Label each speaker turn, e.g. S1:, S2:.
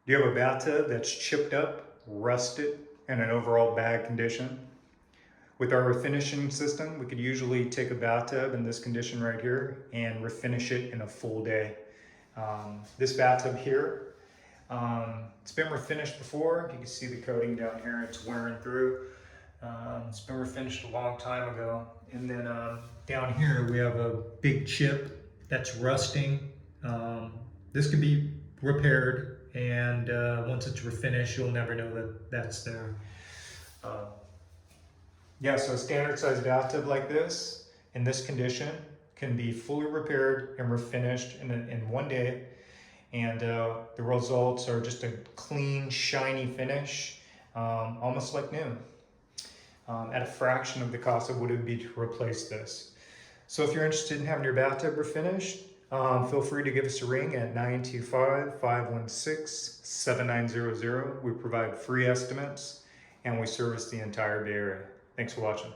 S1: Do you have a bathtub that's chipped up, rusted, and in overall bad condition? With our refinishing system, we could usually take a bathtub in this condition right here and refinish it in a full day. This bathtub here, it's been refinished before. You can see the coating down here, it's wearing through. It's been refinished a long time ago. And then down here we have a big chip that's rusting. This can be repaired, and once it's refinished, you'll never know that that's there. Yeah, so a standard size bathtub like this, in this condition, can be fully repaired and refinished in one day. And the results are just a clean, shiny finish, almost like new, at a fraction of the cost of what it would be to replace this. So if you're interested in having your bathtub refinished, feel free to give us a ring at 925-516-7900. We provide free estimates and we service the entire Bay Area. Thanks for watching.